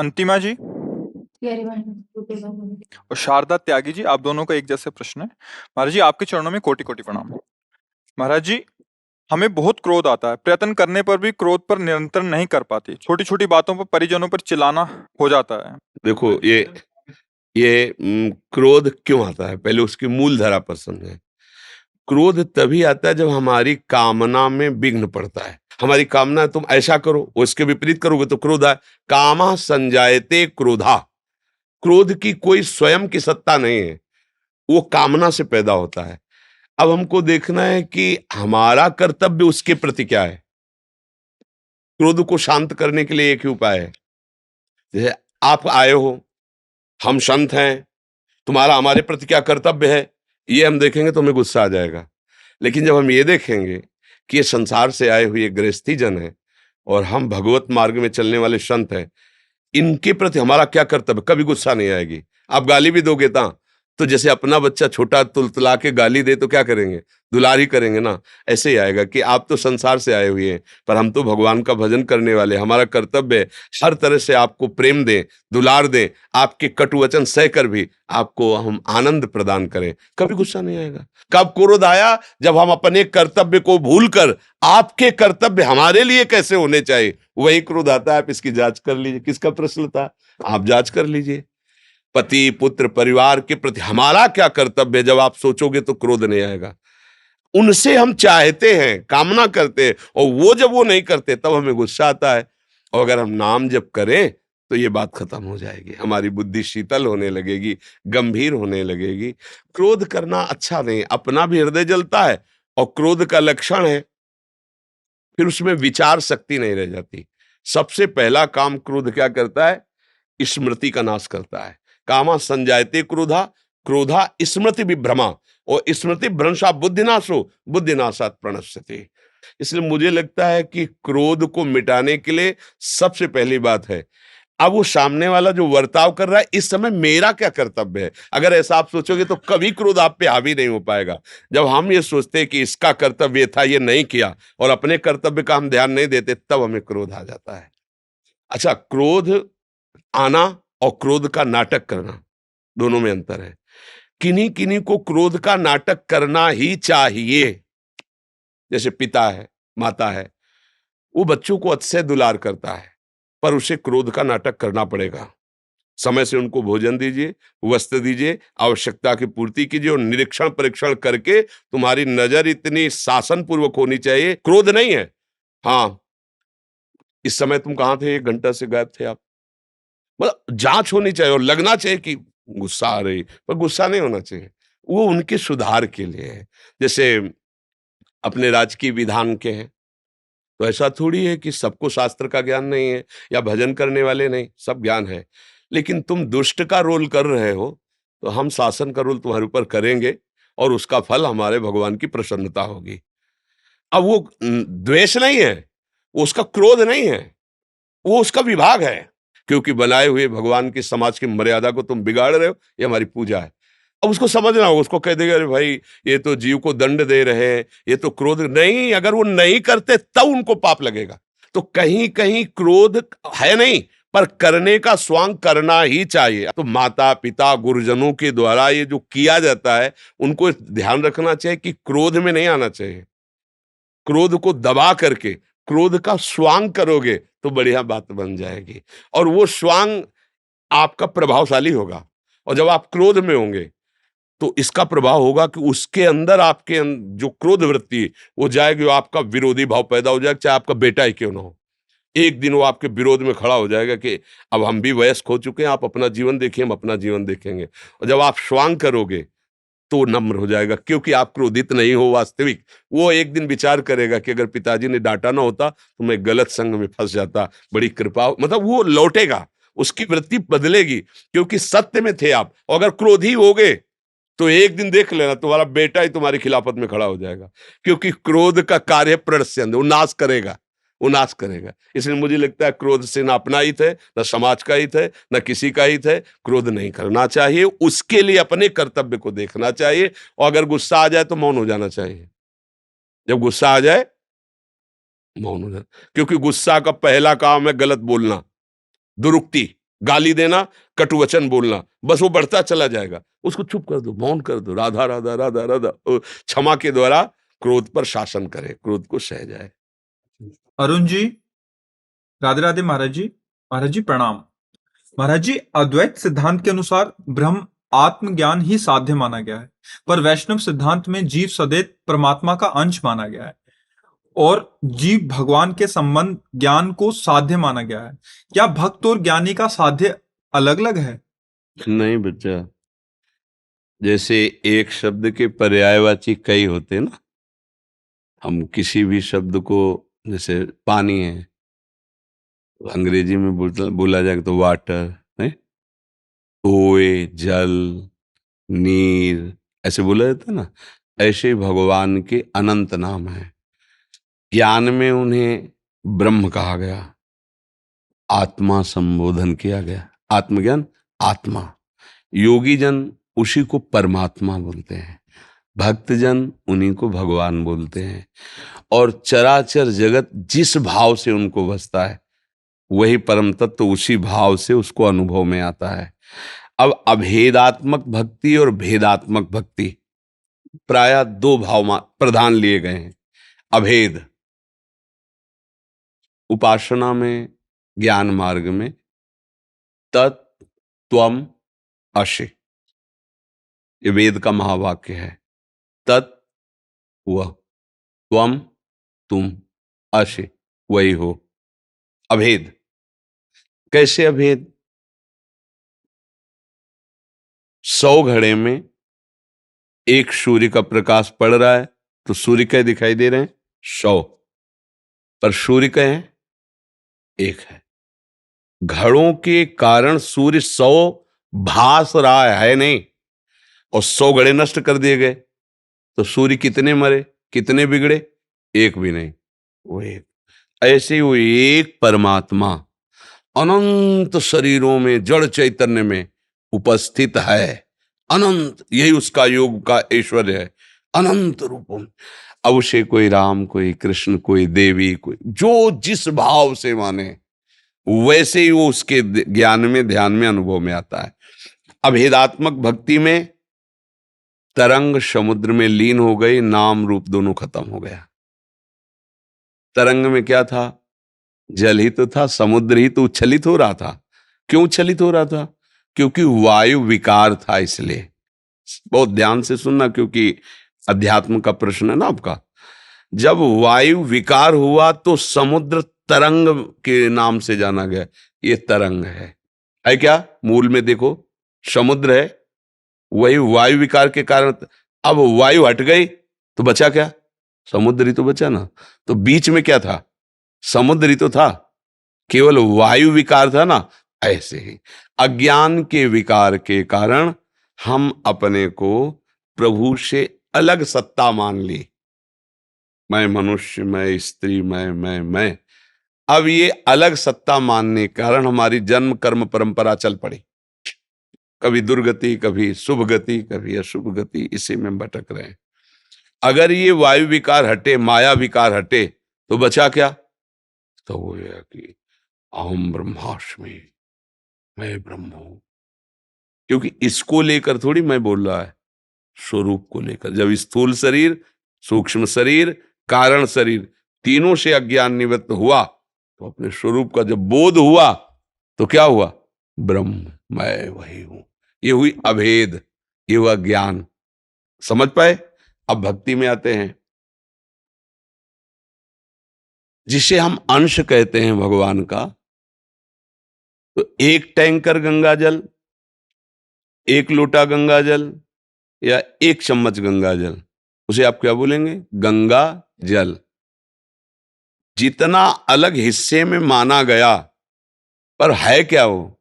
अंतिमा जी और शारदा त्यागी जी, आप दोनों का एक जैसे प्रश्न है। महाराज जी, आपके चरणों में कोटि कोटि प्रणाम। महाराज जी, हमें बहुत क्रोध आता है, प्रयत्न करने पर भी क्रोध पर नियंत्रण नहीं कर पाती, छोटी छोटी बातों पर परिजनों पर चिल्लाना हो जाता है। देखो, ये क्रोध क्यों आता है, पहले उसकी मूल धारा पर समझें। क्रोध तभी आता है जब हमारी कामना में विघ्न पड़ता है। हमारी कामना तुम ऐसा करो, उसके विपरीत करोगे तो क्रोध आए। कामा संजायते क्रोधा। क्रोध की कोई स्वयं की सत्ता नहीं है, वो कामना से पैदा होता है। अब हमको देखना है कि हमारा कर्तव्य उसके प्रति क्या है। क्रोध को शांत करने के लिए एक ही उपाय है। जैसे आप आए हो, हम संत हैं, तुम्हारा हमारे प्रति क्या कर्तव्य है, ये हम देखेंगे तो हमें गुस्सा आ जाएगा। लेकिन जब हम ये देखेंगे कि ये संसार से आए हुए गृहस्थी जन है और हम भगवत मार्ग में चलने वाले संत हैं, इनके प्रति हमारा क्या कर्तव्य, कभी गुस्सा नहीं आएगी। आप गाली भी दोगे तो जैसे अपना बच्चा छोटा तुलतुला के गाली दे तो क्या करेंगे, दुलार ही करेंगे ना। ऐसे ही आएगा कि आप तो संसार से आए हुए हैं, पर हम तो भगवान का भजन करने वाले, हमारा कर्तव्य है हर तरह से आपको प्रेम दें, दुलार दें, आपके कटु वचन सहकर भी आपको हम आनंद प्रदान करें, कभी गुस्सा नहीं आएगा। कब क्रोध आया, जब हम अपने कर्तव्य को भूलकर आपके कर्तव्य हमारे लिए कैसे होने चाहिए, वही क्रोध आता है। आप इसकी जांच कर लीजिए। किसका प्रश्न था, आप जांच कर लीजिए। पति पुत्र परिवार के प्रति हमारा क्या कर्तव्य है, जब आप सोचोगे तो क्रोध नहीं आएगा। उनसे हम चाहते हैं, कामना करते हैं, और वो जब वो नहीं करते तब हमें गुस्सा आता है। और अगर हम नाम जप करें तो ये बात खत्म हो जाएगी, हमारी बुद्धि शीतल होने लगेगी, गंभीर होने लगेगी। क्रोध करना अच्छा नहीं, अपना भी हृदय जलता है और क्रोध का लक्षण है फिर उसमें विचार शक्ति नहीं रह जाती। सबसे पहला काम क्रोध क्या करता है, स्मृति का नाश करता है। कामा संजायते क्रोधा, क्रोधा स्मृति विभ्रमा, और स्मृति भ्रंशा बुद्धिनाशो, बुद्धिनाशात प्रणश्यते। इसलिए मुझे लगता है कि क्रोध को मिटाने के लिए सबसे पहली बात है, अब वो सामने वाला जो वर्ताव कर रहा है इस समय मेरा क्या कर्तव्य है। अगर ऐसा आप सोचोगे तो कभी क्रोध आप पे हावी नहीं हो पाएगा। जब हम ये सोचते हैं कि इसका कर्तव्य था, ये नहीं किया, और अपने कर्तव्य का हम ध्यान नहीं देते, तब हमें क्रोध आ जाता है। अच्छा, क्रोध आना और क्रोध का नाटक करना, दोनों में अंतर है। किन्हीं किन्हीं को क्रोध का नाटक करना ही चाहिए। जैसे पिता है, माता है, वो बच्चों को अतिशय दुलार करता है, पर उसे क्रोध का नाटक करना पड़ेगा। समय से उनको भोजन दीजिए, वस्त्र दीजिए, आवश्यकता की पूर्ति कीजिए, और निरीक्षण परीक्षण करके तुम्हारी नजर इतनी शासन पूर्वक होनी चाहिए, क्रोध नहीं है। हाँ, इस समय तुम कहां थे, 1 घंटा से गायब थे आप, मतलब जांच होनी चाहिए, और लगना चाहिए कि गुस्सा आ रही, पर गुस्सा नहीं होना चाहिए, वो उनके सुधार के लिए है। जैसे अपने राजकीय विधान के हैं, तो ऐसा थोड़ी है कि सबको शास्त्र का ज्ञान नहीं है या भजन करने वाले नहीं, सब ज्ञान है। लेकिन तुम दुष्ट का रोल कर रहे हो, तो हम शासन का रोल तुम्हारे ऊपर करेंगे, और उसका फल हमारे भगवान की प्रसन्नता होगी। अब वो द्वेष नहीं है, वो उसका क्रोध नहीं है, वो उसका विभाग है। क्योंकि बनाए हुए भगवान की समाज की मर्यादा को तुम बिगाड़ रहे हो, ये हमारी पूजा है। अब उसको समझना होगा, उसको कह देगा अरे भाई ये तो जीव को दंड दे रहे हैं, ये तो क्रोध नहीं। अगर वो नहीं करते तब उनको पाप लगेगा। तो कहीं कहीं क्रोध है नहीं, पर करने का स्वांग करना ही चाहिए। तो माता पिता गुरुजनों के द्वारा ये जो किया जाता है, उनको ध्यान रखना चाहिए कि क्रोध में नहीं आना चाहिए। क्रोध को दबा करके क्रोध का स्वांग करोगे तो बढ़िया बात बन जाएगी, और वो स्वांग आपका प्रभावशाली होगा। और जब आप क्रोध में होंगे तो इसका प्रभाव होगा कि उसके अंदर आपके जो क्रोध वृत्ति वो जाएगी, वो आपका विरोधी भाव पैदा हो जाएगा, चाहे आपका बेटा ही क्यों ना हो। एक दिन वो आपके विरोध में खड़ा हो जाएगा कि अब हम भी वयस्क हो चुके हैं, आप अपना जीवन देखिए, हम अपना जीवन देखेंगे। और जब आप स्वांग करोगे तो नम्र हो जाएगा, क्योंकि आप क्रोधित नहीं हो वास्तविक। वो एक दिन विचार करेगा कि अगर पिताजी ने डांटा ना होता तो मैं गलत संग में फंस जाता, बड़ी कृपा, मतलब वो लौटेगा, उसकी वृत्ति बदलेगी, क्योंकि सत्य में थे आप। और अगर क्रोधी हो गए तो एक दिन देख लेना तुम्हारा बेटा ही तुम्हारी खिलाफत में खड़ा हो जाएगा, क्योंकि क्रोध का कार्य प्रणश्यंद, वो नाश करेगा, वो नाश करेगा। इसलिए मुझे लगता है क्रोध से ना अपना हित है, ना समाज का हित है, ना किसी का हित है। क्रोध नहीं करना चाहिए, उसके लिए अपने कर्तव्य को देखना चाहिए। और अगर गुस्सा आ जाए तो मौन हो जाना चाहिए। जब गुस्सा आ जाए मौन हो जाना, क्योंकि गुस्सा का पहला काम है गलत बोलना, दुरुक्ति, गाली देना, कटु वचन बोलना, बस वो बढ़ता चला जाएगा। उसको चुप कर दो, मौन कर दो, राधा राधा राधा राधा। क्षमा के द्वारा क्रोध पर शासन करे, क्रोध को सह जाए। अरुण जी, राधे राधे महाराज जी। महाराज जी प्रणाम। महाराज जी, अद्वैत सिद्धांत के अनुसार ब्रह्म आत्मज्ञान ही साध्य माना गया है, पर वैष्णव सिद्धांत में जीव सदैव परमात्मा का अंश माना गया है और जीव भगवान के संबंध ज्ञान को साध्य माना गया है। क्या भक्त और ज्ञानी का साध्य अलग अलग है? नहीं बच्चा, जैसे एक शब्द के पर्यायवाची कई होते हैं ना, हम किसी भी शब्द को, जैसे पानी है, अंग्रेजी में बोला जाए तो वाटर है, ओए जल, नीर, ऐसे बोला जाता है ना। ऐसे ही भगवान के अनंत नाम है। ज्ञान में उन्हें ब्रह्म कहा गया, आत्मा संबोधन किया गया, आत्मज्ञान आत्मा। योगी जन उसी को परमात्मा बोलते हैं, भक्तजन उन्हीं को भगवान बोलते हैं। और चराचर जगत जिस भाव से उनको बसता है, वही परम तत्व उसी भाव से उसको अनुभव में आता है। अब अभेदात्मक भक्ति और भेदात्मक भक्ति प्रायः दो भाव प्रधान लिए गए हैं। अभेद उपासना में, ज्ञान मार्ग में, तत् त्वम असि, ये वेद का महावाक्य है। तत् वह, त्वम तुम, असि वही हो। अभेद। कैसे अभेद? 100 घड़े में एक सूर्य का प्रकाश पड़ रहा है तो सूर्य के दिखाई दे रहे हैं 100, पर सूर्य के हैं एक है। घड़ों के कारण सूर्य 100 भास रहा है नहीं, और 100 घड़े नष्ट कर दिए गए तो सूर्य कितने मरे, कितने बिगड़े? एक भी नहीं, वो एक। ऐसे ही वो एक परमात्मा अनंत शरीरों में, जड़ चैतन्य में उपस्थित है। अनंत, यही उसका योग का ऐश्वर्य है, अनंत रूपों में। अब उसे कोई राम, कोई कृष्ण, कोई देवी, कोई जो जिस भाव से माने, वैसे ही वो उसके ज्ञान में, ध्यान में, अनुभव में आता है। अभेदात्मक भक्ति में तरंग समुद्र में लीन हो गई, नाम रूप दोनों खत्म हो गया। तरंग में क्या था? जल ही तो था, समुद्र ही तो उच्छलित हो रहा था। क्यों उच्छलित हो रहा था? क्योंकि वायु विकार था, इसलिए। बहुत ध्यान से सुनना, क्योंकि अध्यात्म का प्रश्न है ना आपका। जब वायु विकार हुआ तो समुद्र तरंग के नाम से जाना गया। ये तरंग है क्या? मूल में देखो, समुद्र है, वही वायु विकार के कारण। अब वायु हट गई तो बचा क्या? समुद्र ही तो बचा ना। तो बीच में क्या था? समुद्र ही तो था, केवल वायु विकार था ना। ऐसे ही अज्ञान के विकार के कारण हम अपने को प्रभु से अलग सत्ता मान ली। मैं मनुष्य, मैं स्त्री, मैं। अब ये अलग सत्ता मानने के कारण हमारी जन्म कर्म परंपरा चल पड़ी। कभी दुर्गति, कभी शुभ गति, कभी अशुभ गति, इसी में भटक रहे हैं। अगर ये वायु विकार हटे, माया विकार हटे, तो बचा क्या? तो वो है कि अहम ब्रह्मास्मि, मैं ब्रह्म हूं। क्योंकि इसको लेकर थोड़ी मैं बोल रहा है, स्वरूप को लेकर। जब स्थूल शरीर, सूक्ष्म शरीर, कारण शरीर, तीनों से अज्ञान निवृत्त हुआ, तो अपने स्वरूप का जब बोध हुआ, तो क्या हुआ? ब्रह्म, मैं वही हूं। ये हुई अभेद, ये हुआ ज्ञान। समझ पाए? अब भक्ति में आते हैं, जिसे हम अंश कहते हैं भगवान का। तो एक टैंकर गंगा जल, एक लोटा गंगा जल, या एक चम्मच गंगा जल, उसे आप क्या बोलेंगे? गंगा जल। जितना अलग हिस्से में माना गया, पर है क्या वो?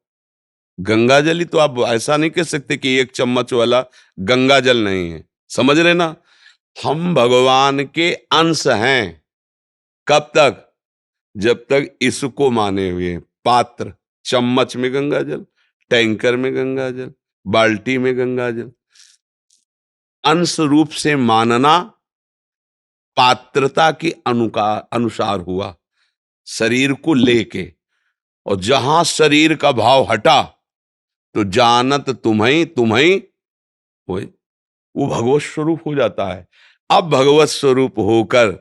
गंगा जल ही। तो आप ऐसा नहीं कह सकते कि एक चम्मच वाला गंगा जल नहीं है। समझ रहे ना? हम भगवान के अंश हैं। कब तक? जब तक इसको माने हुए। पात्र, चम्मच में गंगा जल, टैंकर में गंगा जल, बाल्टी में गंगा जल। अंश रूप से मानना पात्रता के अनुसार हुआ, शरीर को लेके। और जहां शरीर का भाव हटा तो जानत तुम्हें तुम्हें होए, वो भगवत स्वरूप हो जाता है। अब भगवत स्वरूप होकर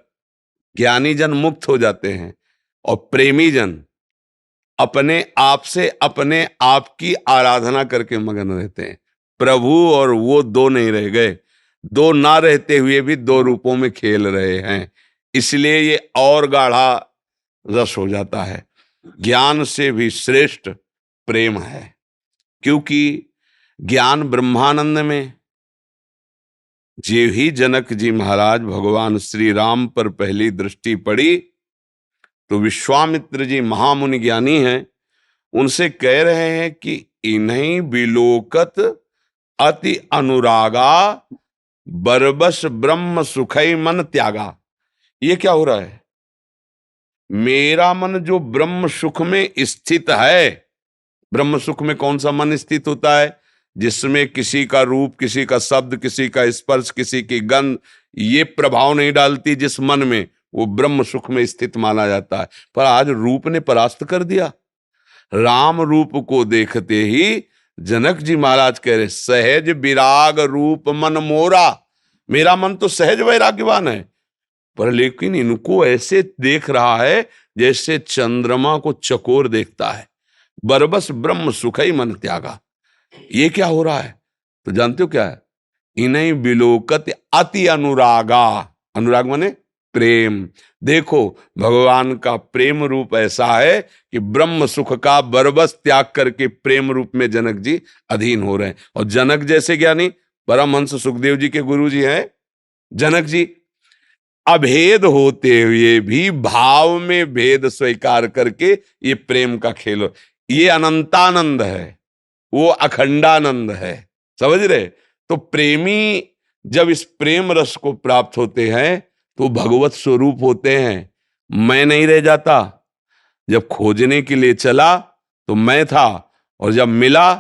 ज्ञानी जन मुक्त हो जाते हैं और प्रेमी जन अपने आप से अपने आप की आराधना करके मगन रहते हैं। प्रभु और वो दो नहीं रह गए, दो ना रहते हुए भी दो रूपों में खेल रहे हैं, इसलिए ये और गाढ़ा रस हो जाता है। ज्ञान से भी श्रेष्ठ प्रेम है, क्योंकि ज्ञान ब्रह्मानंद में जे ही जनक जी महाराज भगवान श्री राम पर पहली दृष्टि पड़ी तो विश्वामित्र जी महामुनि ज्ञानी हैं, उनसे कह रहे हैं कि इन्हीं विलोकत अति अनुरागा बरबस ब्रह्म सुखई मन त्यागा। ये क्या हो रहा है? मेरा मन जो ब्रह्म सुख में स्थित है, ब्रह्म सुख में कौन सा मन स्थित होता है? जिसमें किसी का रूप, किसी का शब्द, किसी का स्पर्श, किसी की गंध ये प्रभाव नहीं डालती, जिस मन में, वो ब्रह्म सुख में स्थित माना जाता है। पर आज रूप ने परास्त कर दिया। राम रूप को देखते ही जनक जी महाराज कह रहे, सहज विराग रूप मन मोरा। मेरा मन तो सहज वैराग्यवान है, पर लेकिन इनको ऐसे देख रहा है जैसे चंद्रमा को चकोर देखता है। बरबस ब्रह्म सुखई मन त्यागा। ये क्या हो रहा है? तो जानते हो क्या है? इन्हीं विलोकत अति अनुरागा। अनुराग माने प्रेम। देखो भगवान का प्रेम रूप ऐसा है कि ब्रह्म सुख का बरबस त्याग करके प्रेम रूप में जनक जी अधीन हो रहे हैं। और जनक जैसे ज्ञानी परमहंस सुखदेव जी के गुरु जी हैं जनक जी, अभेद होते हुए भी भाव में भेद स्वीकार करके ये प्रेम का खेल, ये अनंतानंद है, वो अखंडानंद है। समझ रहे? तो प्रेमी जब इस प्रेम रस को प्राप्त होते हैं तो भगवत स्वरूप होते हैं। मैं नहीं रह जाता। जब खोजने के लिए चला तो मैं था, और जब मिला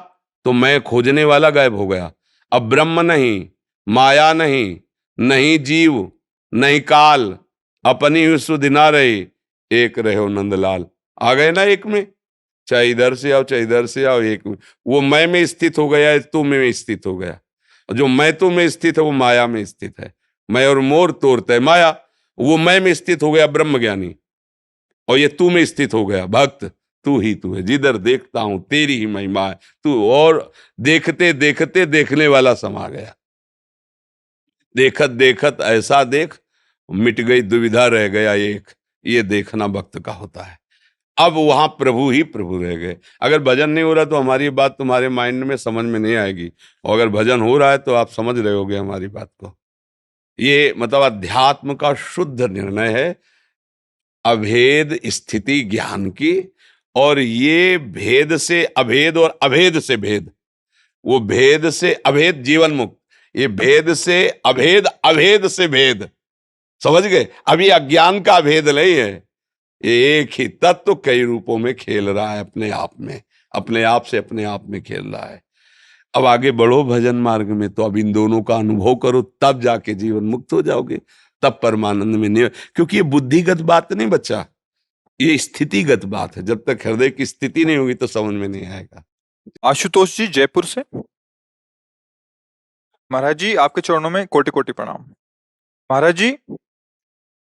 तो मैं खोजने वाला गायब हो गया। अब ब्रह्म नहीं, माया नहीं, नहीं जीव, नहीं काल, अपनी ही सुधि ना रही, एक रहो नंदलाल। आ गए ना एक में, चाहे इधर से आओ चाहे इधर से आओ, एक में। वो मैं में स्थित हो गया, तू में स्थित हो गया। और जो मैं तू में स्थित है वो माया में स्थित है। मैं और मोर तोड़ते है माया, वो मैं में स्थित हो गया ब्रह्म ज्ञानी, और ये तू में स्थित हो गया भक्त। तू ही तू है, जिधर देखता हूं तेरी ही महिमा है तू। और देखते देखते देखने वाला समा गया। देखत देखत ऐसा देख, मिट गई दुविधा, रह गया एक। ये देखना भक्त का होता है। अब वहां प्रभु ही प्रभु रह गए। अगर भजन नहीं हो रहा तो हमारी बात तुम्हारे माइंड में समझ में नहीं आएगी, और अगर भजन हो रहा है तो आप समझ रहे होगे हमारी बात को। ये मतलब अध्यात्म का शुद्ध निर्णय है, अभेद स्थिति ज्ञान की। और ये भेद से अभेद और अभेद से भेद, वो भेद से अभेद जीवन मुक्त, ये भेद से अभेद, अभेद से भेद। समझ गए? अभी अज्ञान का भेद नहीं है, ये एक ही तत्व कई रूपों में खेल रहा है अपने आप में, अपने आप से अपने आप में खेल रहा है। अब आगे बढ़ो भजन मार्ग में, तो अब इन दोनों का अनुभव करो, तब जाके जीवन मुक्त हो जाओगे, तब परमानंद में नहीं। क्योंकि ये बुद्धिगत बात नहीं बच्चा, ये स्थितिगत बात है। जब तक हृदय की स्थिति नहीं होगी तो समझ में नहीं आएगा। आशुतोष जी जयपुर से। महाराज जी आपके चरणों में कोटि कोटि प्रणाम। महाराज जी,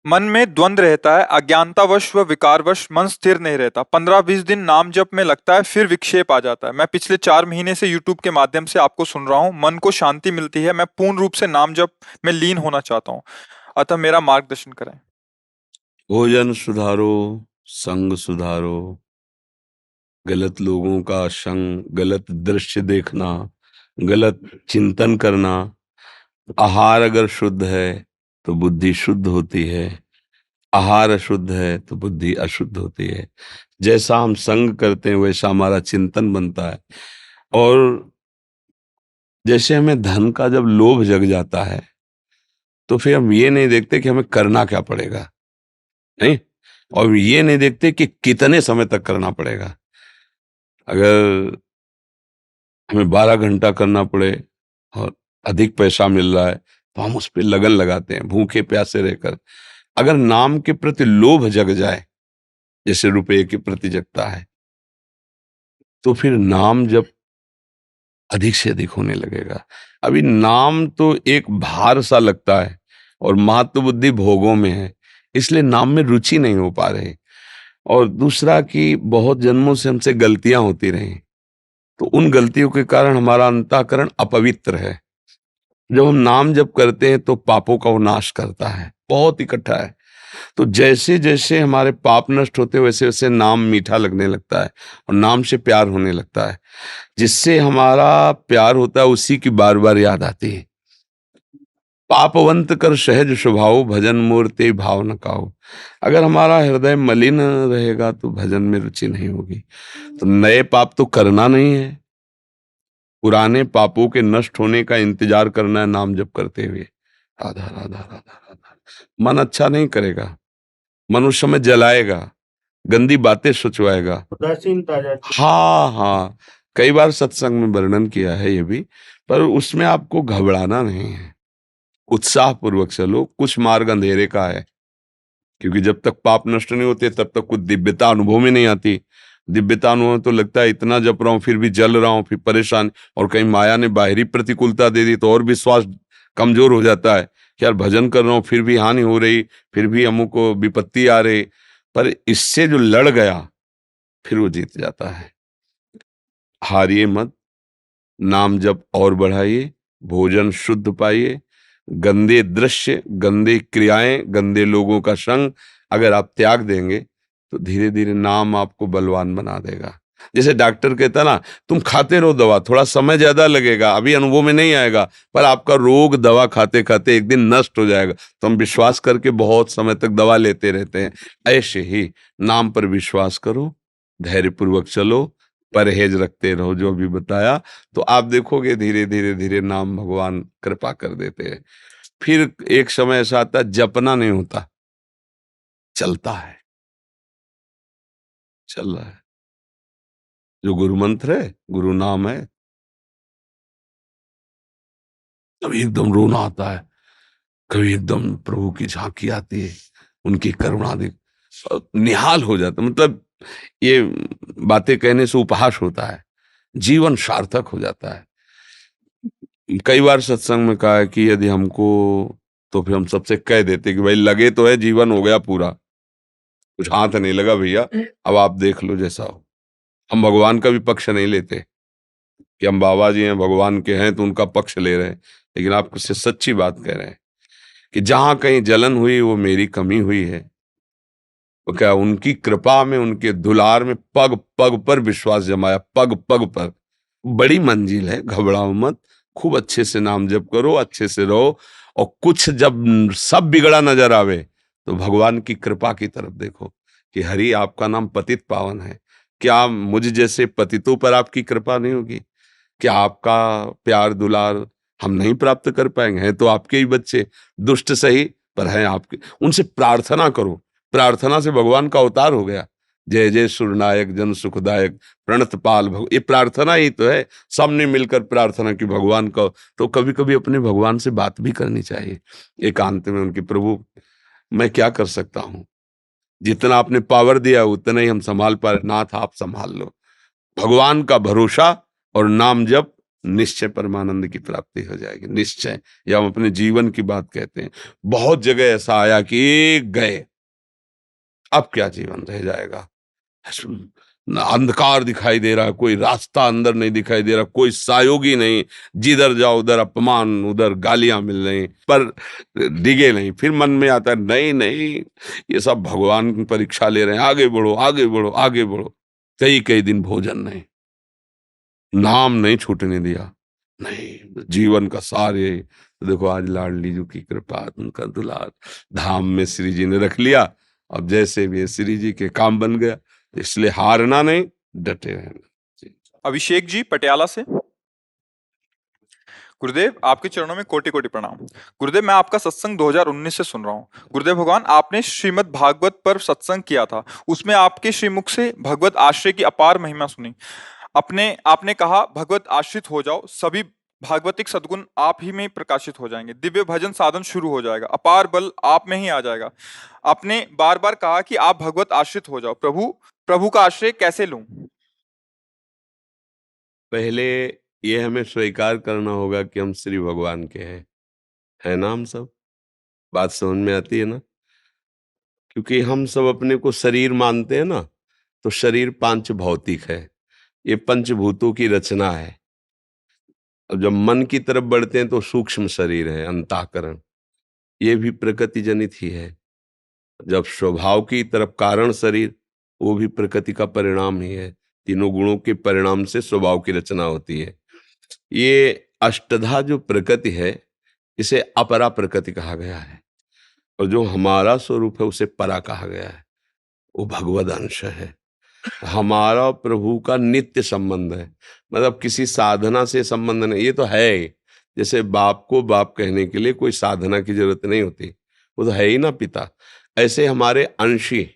मन में द्वंद्व रहता है, अज्ञानतावश व विकारवश मन स्थिर नहीं रहता। 15-20 दिन नाम जप में लगता है, फिर विक्षेप आ जाता है। मैं पिछले 4 महीने से यूट्यूब के माध्यम से आपको सुन रहा हूँ, मन को शांति मिलती है। मैं पूर्ण रूप से नाम जप में लीन होना चाहता हूँ, अतः मेरा मार्गदर्शन करें। भोजन सुधारो, संग सुधारो, गलत लोगों का संग, गलत दृश्य देखना, गलत चिंतन करना। आहार अगर शुद्ध है तो बुद्धि शुद्ध होती है, आहार अशुद्ध है तो बुद्धि अशुद्ध होती है। जैसा हम संग करते हैं वैसा हमारा चिंतन बनता है। और जैसे हमें धन का जब लोभ जग जाता है तो फिर हम ये नहीं देखते कि हमें करना क्या पड़ेगा, नहीं, और ये नहीं देखते कि कितने समय तक करना पड़ेगा। अगर हमें 12 घंटा करना पड़े और अधिक पैसा मिल रहा है तो हम उस पर लगन लगाते हैं, भूखे प्यासे रहकर। अगर नाम के प्रति लोभ जग जाए, जैसे रुपये के प्रति जगता है, तो फिर नाम जप अधिक से अधिक होने लगेगा। अभी नाम तो एक भार सा लगता है और महत्व बुद्धि भोगों में है, इसलिए नाम में रुचि नहीं हो पा रही। और दूसरा कि बहुत जन्मों से हमसे गलतियां होती रही, तो उन गलतियों के कारण हमारा अंतःकरण अपवित्र है। जब हम नाम जप करते हैं तो पापों का वो नाश करता है, बहुत इकट्ठा है। तो जैसे जैसे हमारे पाप नष्ट होते वैसे वैसे नाम मीठा लगने लगता है और नाम से प्यार होने लगता है। जिससे हमारा प्यार होता है उसी की बार बार याद आती है। पापवंत कर सहज स्वभाव भजन मूर्ति भाव न काऊ। अगर हमारा हृदय मलिन रहेगा तो भजन में रुचि नहीं होगी। तो नए पाप तो करना नहीं है, पुराने पापों के नष्ट होने का इंतजार करना है नाम जप करते हुए। राधा राधा राधा राधा। मन अच्छा नहीं करेगा, मनुष्य में जलाएगा, गंदी बातें सोचवाएगा। उदासीनता आ जाती है। हाँ हाँ, कई बार सत्संग में वर्णन किया है ये भी, पर उसमें आपको घबराना नहीं है। उत्साह पूर्वक चलो, कुछ मार्ग अंधेरे का है, क्योंकि जब तक पाप नष्ट नहीं होते तब तक कुछ दिव्यता अनुभव में नहीं आती। दिव्यता अनुभव तो लगता है इतना जप रहा हूं फिर भी जल रहा हूं, फिर परेशान, और कहीं माया ने बाहरी प्रतिकूलता दे दी तो और विश्वास कमजोर हो जाता है कि यार भजन कर रहा हूं फिर भी हानि हो रही, फिर भी अमुक विपत्ति आ रही। पर इससे जो लड़ गया फिर वो जीत जाता है। हारिए मत, नाम जप और बढ़ाइए, भोजन शुद्ध पाइए। गंदे दृश्य, गंदे क्रियाएं, गंदे लोगों का संग अगर आप त्याग देंगे तो धीरे धीरे नाम आपको बलवान बना देगा। जैसे डॉक्टर कहता ना, तुम खाते रहो दवा, थोड़ा समय ज्यादा लगेगा, अभी अनुभव में नहीं आएगा, पर आपका रोग दवा खाते खाते एक दिन नष्ट हो जाएगा। तो हम विश्वास करके बहुत समय तक दवा लेते रहते हैं। ऐसे ही नाम पर विश्वास करो, धैर्यपूर्वक चलो, परहेज रखते रहो जो भी बताया, तो आप देखोगे धीरे धीरे धीरे नाम भगवान कृपा कर देते हैं। फिर एक समय ऐसा आता है जपना नहीं होता, चलता है, चल रहा है। जो गुरु मंत्र है, गुरु नाम है, कभी एकदम रोना आता है, कभी एकदम प्रभु की झांकी आती है, उनकी करुणा देख निहाल हो जाता है। मतलब ये बातें कहने से उपहास होता है, जीवन सार्थक हो जाता है। कई बार सत्संग में कहा है कि यदि हमको, तो फिर हम सबसे कह देते कि भाई लगे तो है, जीवन हो गया पूरा, कुछ हाथ नहीं लगा भैया, अब आप देख लो जैसा हो। हम भगवान का भी पक्ष नहीं लेते कि हम बाबा जी हैं, भगवान के हैं तो उनका पक्ष ले रहे हैं, लेकिन आपसे सच्ची बात कह रहे हैं कि जहां कहीं जलन हुई वो मेरी कमी हुई है। वो क्या, उनकी कृपा में, उनके दुलार में पग पग पर विश्वास जमाया, पग पग पर। बड़ी मंजिल है, घबराओ मत, खूब अच्छे से नाम जप करो, अच्छे से रहो। और कुछ जब सब बिगड़ा नजर आवे तो भगवान की कृपा की तरफ देखो कि हरि आपका नाम पतित पावन है। क्या मुझ जैसे पतितों पर आपकी कृपा नहीं होगी? क्या आपका प्यार दुलार हम नहीं प्राप्त कर पाएंगे? हैं तो आपके ही बच्चे, दुष्ट सही पर हैं आपके। उनसे प्रार्थना करो, प्रार्थना से भगवान का अवतार हो गया। जय जय सुरनायक जन सुखदायक प्रणत पाल भग, ये प्रार्थना ही तो है। सबने मिलकर प्रार्थना की भगवान का। तो कभी कभी अपने भगवान से बात भी करनी चाहिए एकांत में उनकी, प्रभु मैं क्या कर सकता हूँ, जितना आपने पावर दिया उतना ही हम संभाल पा रहे, नाथ आप संभाल लो। भगवान का भरोसा और नाम जप, निश्चय परमानंद की प्राप्ति हो जाएगी, निश्चय। या हम अपने जीवन की बात कहते हैं, बहुत जगह ऐसा आया कि एक गए, अब क्या जीवन रह जाएगा? अंधकार दिखाई दे रहा है, कोई रास्ता अंदर नहीं दिखाई दे रहा, कोई सहयोगी नहीं, जिधर जाओ उधर अपमान, उधर गालियां मिल रही, पर डिगे नहीं। फिर मन में आता है नहीं नहीं, ये सब भगवान की परीक्षा ले रहे हैं, आगे बढ़ो आगे बढ़ो आगे बढ़ो। कई कई दिन भोजन नहीं, नाम नहीं छूटने दिया, नहीं, जीवन का सार यही। तो देखो आज लाडली जी की कृपा, उनका दुलार, धाम में श्री जी ने रख लिया। अब जैसे भी है श्री जी के काम बन गया, इसलिए हारना नहीं, डटे रहना। जी। अभिषेक जी पटियाला से। गुरुदेव आपके चरणों में कोटि कोटि प्रणाम। गुरुदेव मैं आपका सत्संग 2019 से सुन रहा हूँ। गुरुदेव भगवान आपने श्रीमद् भागवत पर सत्संग किया था, उसमें आपके श्रीमुख से भगवत आश्रय की अपार महिमा सुनी। अपने आपने कहा भगवत आश्रित हो जाओ, सभी भागवतिक सद्गुण आप ही में प्रकाशित हो जाएंगे, दिव्य भजन साधन शुरू हो जाएगा, अपार बल आप में ही आ जाएगा। आपने बार बार कहा कि आप भगवत आश्रित हो जाओ। प्रभु प्रभु का आश्रय कैसे लूं? पहले ये हमें स्वीकार करना होगा कि हम श्री भगवान के हैं। है ना हम सब? बात समझ में आती है ना? क्योंकि हम सब अपने को शरीर मानते हैं ना, तो शरीर पांच भौतिक है। ये पंचभूतों की रचना है। अब जब मन की तरफ बढ़ते हैं तो सूक्ष्म शरीर है, अंतःकरण। ये भी प्रकृति जनित ही है। जब स्वभाव की तरफ कारण शरीर, वो भी प्रकृति का परिणाम ही है। तीनों गुणों के परिणाम से स्वभाव की रचना होती है। ये अष्टधा जो प्रकृति है, इसे अपरा प्रकृति कहा गया है, और जो हमारा स्वरूप है उसे परा कहा गया है। वो भगवद अंश है। हमारा और प्रभु का नित्य संबंध है, मतलब किसी साधना से संबंध नहीं। ये तो है ही। जैसे बाप को बाप कहने के लिए कोई साधना की जरूरत नहीं होती, वो तो है ही ना पिता। ऐसे हमारे अंशी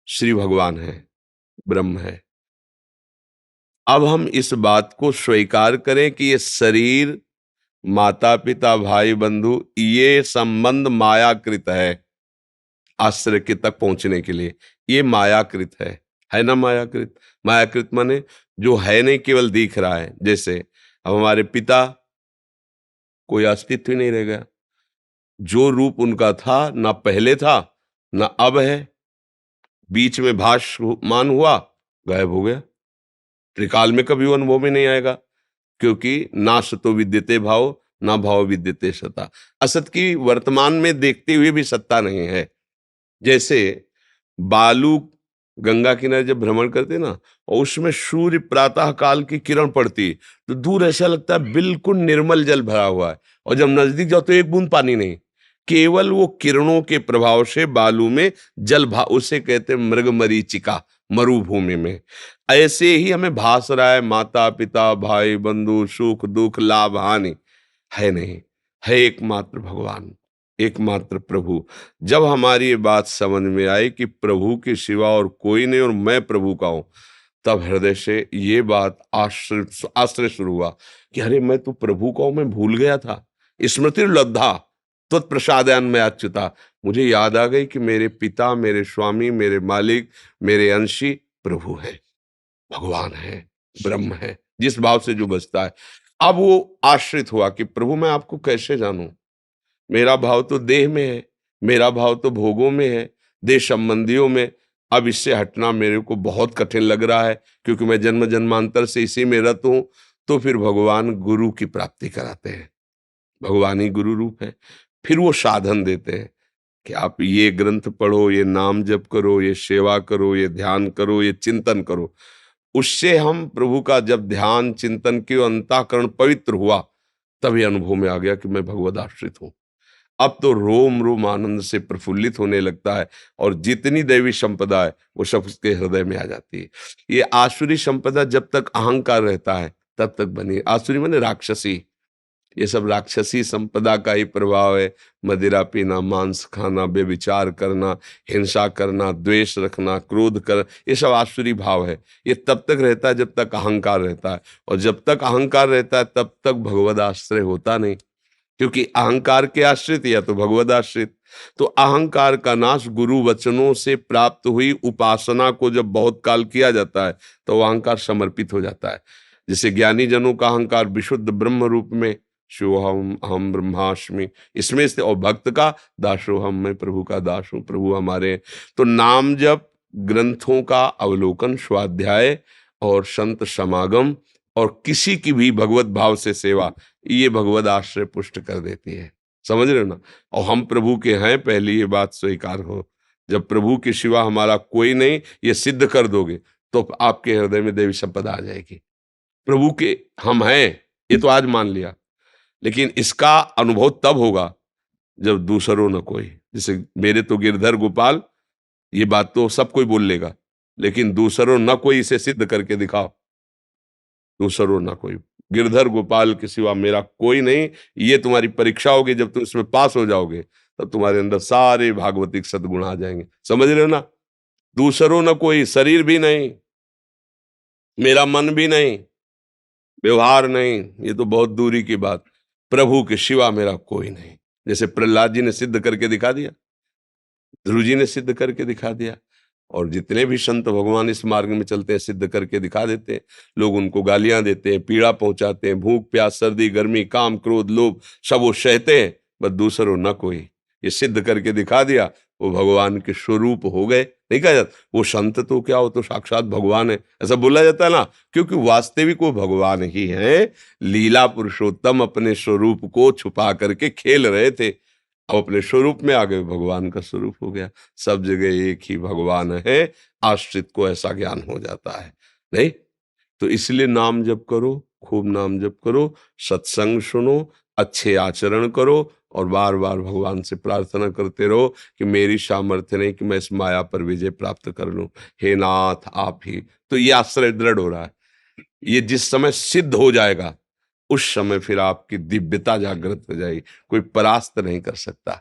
श्री भगवान है, ब्रह्म है। अब हम इस बात को स्वीकार करें कि ये शरीर, माता पिता, भाई बंधु, ये संबंध मायाकृत है। आश्रय के तक पहुंचने के लिए ये मायाकृत है ना? मायाकृत, मायाकृत माने जो है नहीं, केवल दिख रहा है। जैसे अब हमारे पिता, कोई अस्तित्व ही नहीं रह गया। जो रूप उनका था, ना पहले था ना अब है, बीच में भासमान हुआ, गायब हो गया। त्रिकाल में कभी वो अनुभव में नहीं आएगा, क्योंकि ना सतो विद्यते भाव, ना भाव विद्यते सता। असत की वर्तमान में देखते हुए भी सत्ता नहीं है। जैसे बालू गंगा किनारे जब भ्रमण करते ना, और उसमें सूर्य प्रातः काल की किरण पड़ती, तो दूर ऐसा लगता है बिल्कुल निर्मल जल भरा हुआ है, और जब नजदीक जाओ तो एक बूंद पानी नहीं। केवल वो किरणों के प्रभाव से बालू में जल उसे कहते हैं मृग मरीचिका, मरुभूमि में। ऐसे ही हमें भास रहा है माता पिता, भाई बंधु, सुख दुख, लाभ हानि है नहीं, है एकमात्र भगवान, एकमात्र प्रभु। जब हमारी ये बात समझ में आई कि प्रभु के सिवा और कोई नहीं और मैं प्रभु का हूं, तब हृदय से ये बात आश्रय आश्रय शुरू हुआ कि अरे मैं तो प्रभु का हूं, मैं भूल गया था। स्मृति लब्धा त्वत्प्रसादान में अच्युता। मुझे याद आ गई कि मेरे पिता, मेरे स्वामी, मेरे मालिक, मेरे अंशी प्रभु है, भगवान है, ब्रह्म है, जिस भाव से जो बचता है। अब वो आश्रित हुआ कि प्रभु मैं आपको कैसे जानूं? मेरा भाव तो देह में है, मेरा भाव तो भोगों में है, देह संबंधियों में। अब इससे हटना मेरे को बहुत कठिन लग रहा है, क्योंकि मैं जन्म जन्मांतर से इसी में रत हूं। तो फिर भगवान गुरु की प्राप्ति कराते हैं, भगवान ही गुरु रूप है। फिर वो साधन देते हैं कि आप ये ग्रंथ पढ़ो, ये नाम जप करो, ये सेवा करो, ये ध्यान करो, ये चिंतन करो। उससे हम प्रभु का जब ध्यान चिंतन के अंतःकरण पवित्र हुआ, तभी अनुभव में आ गया कि मैं भगवद आश्रित हूं। अब तो रोम रोम आनंद से प्रफुल्लित होने लगता है, और जितनी दैवी संपदा है वो सब उसके हृदय में आ जाती है। ये आसुरी संपदा जब तक अहंकार रहता है तब तक बनी। आसुरी माने राक्षसी, ये सब राक्षसी संपदा का ही प्रभाव है। मदिरा पीना, मांस खाना, बेविचार करना, हिंसा करना, द्वेष रखना, क्रोध कर, ये सब आसुरी भाव है। ये तब तक रहता है जब तक अहंकार रहता है, और जब तक अहंकार रहता है तब तक भगवद आश्रय होता नहीं, क्योंकि अहंकार के आश्रित या तो भगवद आश्रित। तो अहंकार का नाश गुरु वचनों से प्राप्त हुई उपासना को जब बहुत काल किया जाता है, तो वह अहंकार समर्पित हो जाता है। जैसे ज्ञानी जनों का अहंकार विशुद्ध ब्रह्म रूप में, शिवोहम अहम ब्रह्मास्मि, इसमें से, और भक्त का दासोहम, मैं प्रभु का दास हूं, प्रभु हमारे हैं। तो नाम जप, ग्रंथों का अवलोकन, स्वाध्याय और संत समागम, और किसी की भी भगवत भाव से सेवा, ये भगवत आश्रय पुष्ट कर देती है। समझ रहे हो ना? और हम प्रभु के हैं, पहली ये बात स्वीकार हो। जब प्रभु के सिवा हमारा कोई नहीं, ये सिद्ध कर दोगे, तो आपके हृदय में देवी संपदा आ जाएगी। प्रभु के हम हैं, ये तो आज मान लिया, लेकिन इसका अनुभव तब होगा जब दूसरों न कोई। जैसे मेरे तो गिरधर गोपाल, ये बात तो सब कोई बोल लेगा, लेकिन दूसरों न कोई इसे सिद्ध करके दिखाओ। दूसरों ना कोई, गिरधर गोपाल के सिवा मेरा कोई नहीं। ये तुम्हारी परीक्षा होगी, जब तुम इसमें पास हो जाओगे तब तुम्हारे अंदर सारे भागवतिक सद्गुण आ जाएंगे। समझ रहे हो ना? दूसरों ना कोई, शरीर भी नहीं, मेरा मन भी नहीं, व्यवहार नहीं, ये तो बहुत दूरी की बात। प्रभु के सिवा मेरा कोई नहीं। जैसे प्रहलाद जी ने सिद्ध करके दिखा दिया, ध्रुव जी ने सिद्ध करके दिखा दिया, और जितने भी संत भगवान इस मार्ग में चलते हैं सिद्ध करके दिखा देते हैं। लोग उनको गालियां देते हैं, पीड़ा पहुंचाते हैं, भूख प्यास सर्दी गर्मी काम क्रोध लोभ सब वो सहते हैं, बस दूसरों न कोई। ये सिद्ध करके दिखा दिया, वो भगवान के स्वरूप हो गए। नहीं कहा जाता वो संत तो क्या, वो तो साक्षात भगवान है, ऐसा बोला जाता है ना, क्योंकि वास्तविक वो भगवान ही है। लीला पुरुषोत्तम अपने स्वरूप को छुपा करके खेल रहे थे, अब अपने स्वरूप में आ गए, भगवान का स्वरूप हो गया। सब जगह एक ही भगवान है, आश्रित को ऐसा ज्ञान हो जाता है। नहीं तो इसलिए नाम जप करो, खूब नाम जप करो, सत्संग सुनो, अच्छे आचरण करो, और बार बार भगवान से प्रार्थना करते रहो कि मेरी सामर्थ्य नहीं कि मैं इस माया पर विजय प्राप्त कर लूं, हे नाथ आप ही। तो ये आश्रय दृढ़ हो रहा है। ये जिस समय सिद्ध हो जाएगा उस समय फिर आपकी दिव्यता जागृत हो जाएगी, कोई परास्त नहीं कर सकता।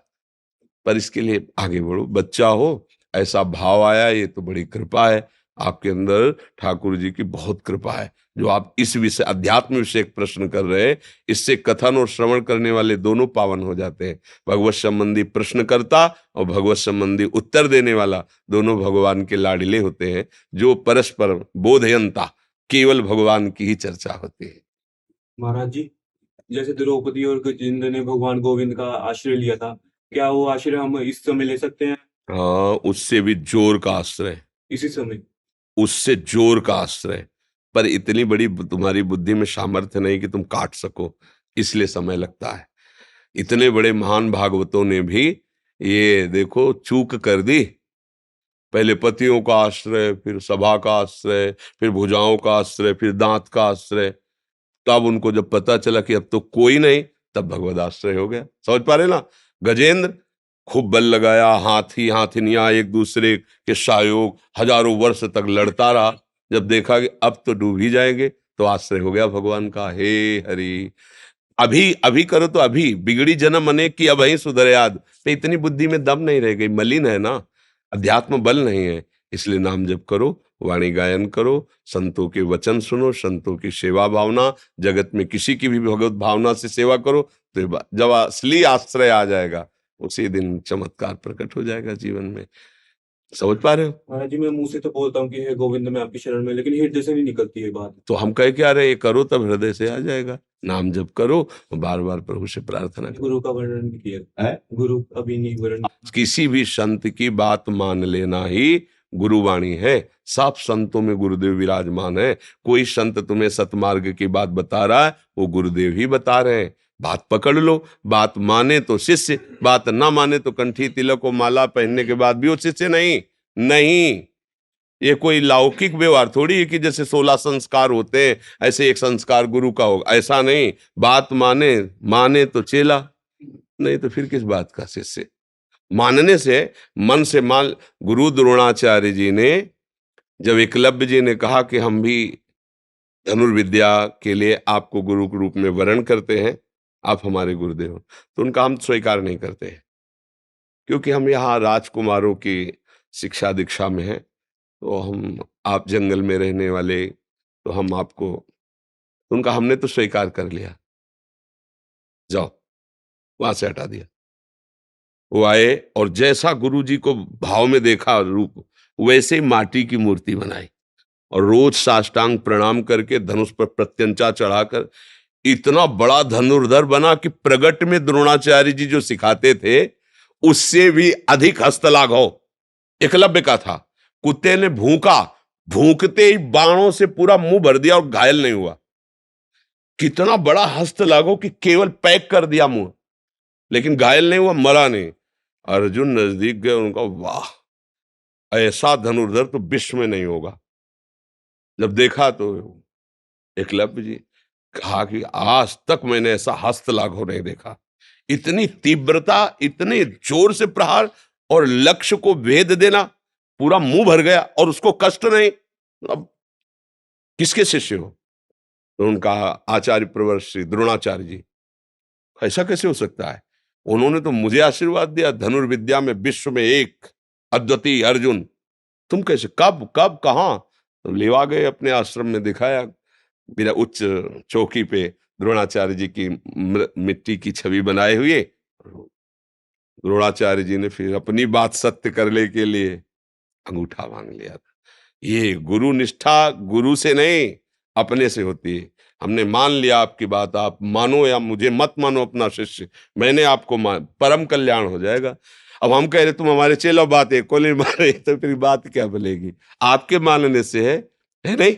पर इसके लिए आगे बढ़ो, बच्चा हो ऐसा भाव आया, ये तो बड़ी कृपा है आपके अंदर, ठाकुर जी की बहुत कृपा है। जो आप इस विषय अध्यात्म विषय एक प्रश्न कर रहे हैं, इससे कथन और श्रवण करने वाले दोनों पावन हो जाते हैं। भगवत संबंधी प्रश्नकर्ता और भगवत संबंधी उत्तर देने वाला दोनों भगवान के लाडिले होते हैं, जो परस्पर बोधयंता, केवल भगवान की ही चर्चा होती है। महाराज जी, जैसे द्रौपदी और गजेंद्र ने भगवान गोविंद का आश्रय लिया था, क्या वो आश्रय हम इस समय ले सकते हैं? हाँ, उससे भी जोर का आश्रय, इसी समय? उससे जोर का आश्रय, पर इतनी बड़ी तुम्हारी बुद्धि में सामर्थ्य नहीं कि तुम काट सको, इसलिए समय लगता है। इतने बड़े महान भागवतों ने भी ये देखो चूक कर दी, पहले पतियों का आश्रय, फिर सभा का आश्रय, फिर भुजाओं का आश्रय, फिर दांत का आश्रय। तब उनको जब पता चला कि अब तो कोई नहीं, तब भगवद आश्रय हो गया। समझ पा रहे ना? गजेंद्र खूब बल लगाया, हाथी हाथिनियां एक दूसरे के सहयोग हजारों वर्ष तक लड़ता रहा। जब देखा कि अब तो डूब ही जाएंगे, तो आश्रय हो गया भगवान का, हे हरि। अभी अभी करो तो अभी बिगड़ी जन्म अनेक की, अब ही सुधरे याद। तो इतनी बुद्धि में दम नहीं रह गई, मलिन है ना, अध्यात्म बल नहीं है। इसलिए नाम जप करो, वाणी गायन करो, संतों के वचन सुनो, संतों की सेवा भावना, जगत में किसी की भी भगवत भावना से सेवा करो, तो जब असली आश्रय आ जाएगा उसी दिन चमत्कार प्रकट हो जाएगा जीवन में। समझ पा रहे हो? महाराज जी, मैं मुंह से तो बोलता हूँ कि हे गोविंद मैं आपकी शरण में, लेकिन हृदय से नहीं निकलती है बात। तो हम कह क्या रहे, करो तब हृदय से आ जाएगा। नाम जप करो, बार बार प्रभु से प्रार्थना करो। गुरु का वर्णन भी किया है, गुरु अभी नहीं वर्णन। किसी भी संत की बात मान लेना ही गुरुवाणी है। सब संतों में गुरुदेव विराजमान है। कोई संत तुम्हें सतमार्ग की बात बता रहा है, वो गुरुदेव ही बता रहे हैं। बात पकड़ लो, बात माने तो शिष्य, बात ना माने तो कंठी तिलक और माला पहनने के बाद भी वो शिष्य नहीं। नहीं, ये कोई लौकिक व्यवहार थोड़ी है कि जैसे 16 संस्कार होते हैं ऐसे एक संस्कार गुरु का होगा, ऐसा नहीं। बात माने माने तो चेला, नहीं तो फिर किस बात का शिष्य। मानने से मन से मान। गुरु द्रोणाचार्य जी ने जब एकलव्य जी ने कहा कि हम भी धनुर्विद्या के लिए आपको गुरु के रूप में वरण करते हैं, आप हमारे गुरुदेव हो, तो उनका हम स्वीकार नहीं करते हैं, क्योंकि हम यहाँ राजकुमारों की शिक्षा दीक्षा में हैं। तो हम, आप जंगल में रहने वाले, तो हम आपको, तो उनका हमने तो स्वीकार कर लिया, जाओ, वहां से हटा दिया। वो आए और जैसा गुरु जी को भाव में देखा रूप, वैसे ही माटी की मूर्ति बनाई और रोज साष्टांग प्रणाम करके धनुष पर प्रत्यंचा चढ़ाकर इतना बड़ा धनुर्धर बना कि प्रगट में द्रोणाचार्य जी जो सिखाते थे उससे भी अधिक हस्तलाघव एकलव्य का था। कुत्ते ने भूखा, भूखते ही बाणों से पूरा मुंह भर दिया और घायल नहीं हुआ। कितना बड़ा हस्तलाघव कि केवल पैक कर दिया मुंह, लेकिन घायल नहीं हुआ, मरा नहीं। अर्जुन नजदीक गए, उनका वाह, ऐसा धनुर्धर तो विश्व में नहीं होगा। जब देखा तो एकलव्य जी कहा कि आज तक मैंने ऐसा हस्तलाघव नहीं देखा। इतनी तीव्रता, इतने जोर से प्रहार और लक्ष्य को भेद देना, पूरा मुंह भर गया और उसको कष्ट नहीं। अब किसके शिष्य हो? तो उनका आचार्य प्रवर श्री द्रोणाचार्य जी, ऐसा कैसे हो सकता है? उन्होंने तो मुझे आशीर्वाद दिया, धनुर्विद्या में विश्व में एक अद्वितीय अर्जुन। तुम कैसे, कब कब कहां? तो लेवा गए अपने आश्रम में, दिखाया मेरा उच्च चौकी पे द्रोणाचार्य जी की मिट्टी की छवि बनाए हुए। द्रोणाचार्य जी ने फिर अपनी बात सत्य करने के लिए अंगूठा मांग लिया था। ये गुरु निष्ठा गुरु से नहीं, अपने से होती है। हमने मान लिया आपकी बात, आप मानो या मुझे मत मानो अपना शिष्य, मैंने आपको मान, परम कल्याण हो जाएगा। अब हम कह रहे तुम हमारे चेलो, बात एक को नहीं मान रहे, तो फिर बात क्या बनेगी? आपके मानने से है नहीं?